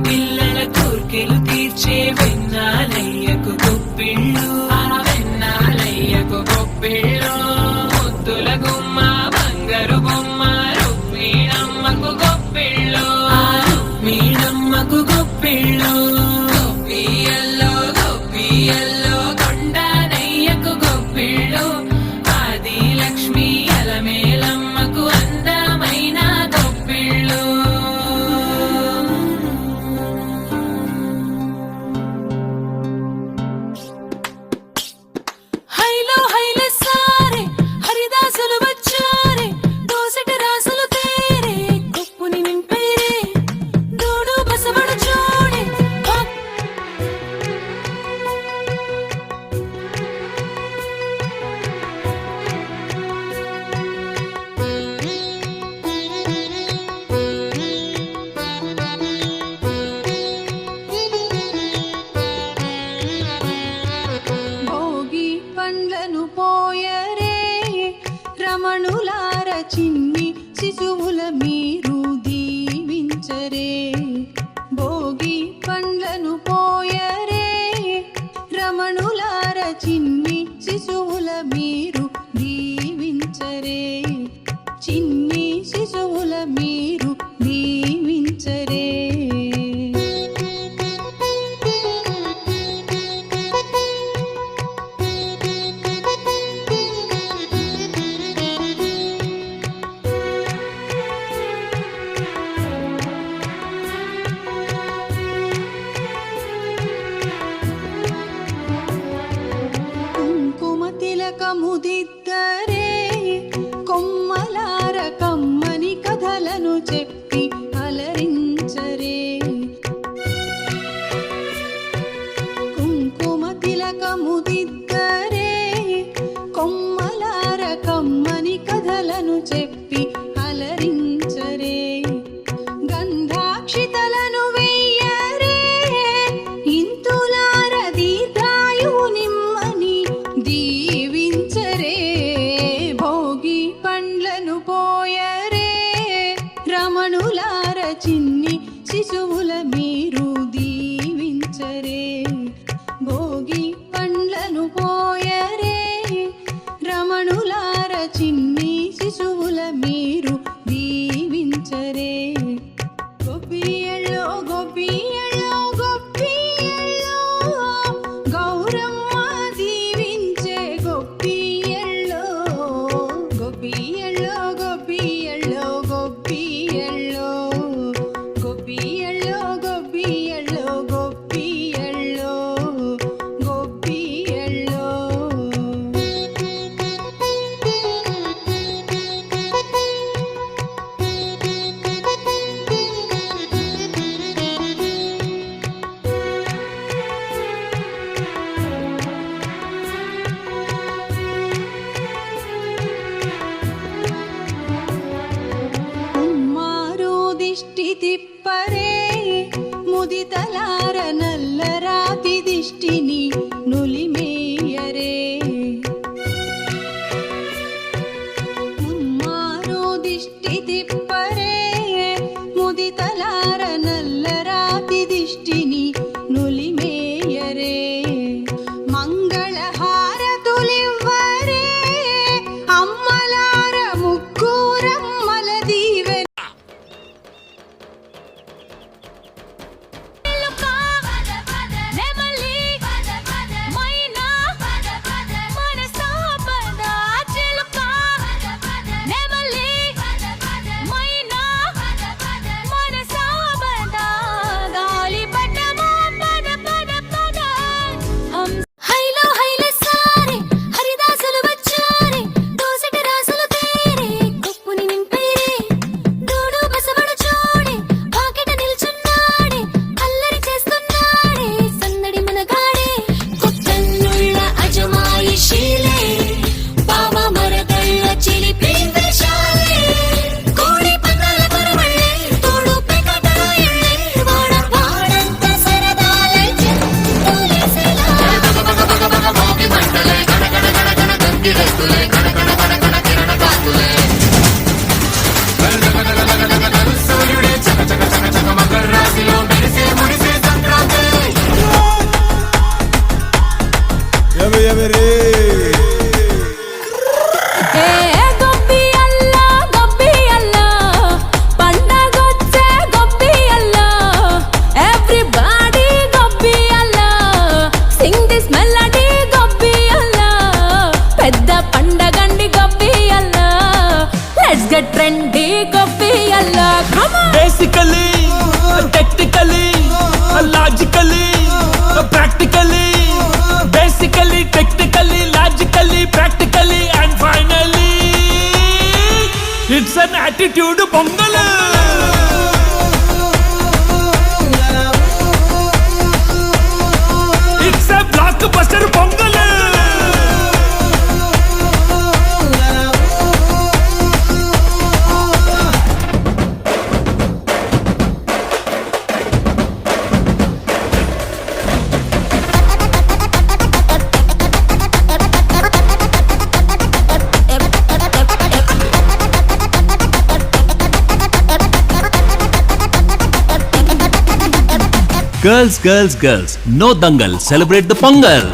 పిల్లల కోర్కెలు తీర్చే వెన్నాలయ్యకు గొప్పిళ్ళు, ఆ వెన్నాలయ్యకు గొప్పిళ్ళు. ముద్దుల గుమ్మ బంగారు బొమ్మ రుక్మిణమ్మకు గొప్పిళ్ళు, ఆ రుక్మిణమ్మకు గొప్పిళ్ళు. గొప్పియల్లో గొప్పియల్లో కొండనయ్యకు గొప్పిళ్ళు, ఆది లక్ష్మి అలమేలమ్మకు అందమైన గొప్పిళ్ళు. హైలో హైల సారే హరిదాసులు వచ్చారే, దోసటి రాసులు తేరే కొప్పుని నింపేరే, దూడు బసవడు చూడే. భోగి పండ్లను పోయరే రమణులార, చిన్ని శిశువుల మీరు దీవించరే. భోగి పండ్లను పోయరే రమణులార, చిన్ని శిశువుల మీరు దీవించరే. చిన్ని శిశువుల మీరు దీవించరే. కుంకుమ తిలకముదిద్దరే కొమ్మలార, కమ్మని కథలను చెప్పి అలరించరే. కుంకుమ తిలకముదిద్దరే కొమ్మలార, కమ్మని కథలను చెప్పి అలరించరే. గంధాక్షితలను వెయ్యరే ఇంతులార, దీర్ఘాయువు నిమ్మని దీవించరే. భోగి పండ్లను పోయరే రమణులార, చిన్ని శిశువుల మీరు దీవించరే. భోగి పండ్లను పోయరే రమణులార, చిన్ని శిశువుల మీరు దీవించరే. గొప్పియల్లో గొప్పియల్లో గొప్పియల్లో గౌరమ్మ దీవించే గొప్పియల్లో. గొప్పియల్లో గొప్పియల్లో గొప్పియల్లో గొప్పియల్లో గొప్పియల్లో గొప్పియల్లో గొప్పియల్లో. కుమ్మారు దిష్టి తిప్పరే ముదితలార, నల్లరాతి దిష్టిని నులిమేయరే. కుమ్మారు దిష్టి తిప్పరే ముదితలార, నల్లరాతి దిష్టిని నులిమేయరే. మంగళహారతులివ్వరే అమ్మలార, ముగ్గురమ్మల దీవెన. Attitude Pongal. It's a blockbuster Pongal. Girls, girls, girls, no dangal, celebrate the Pongal.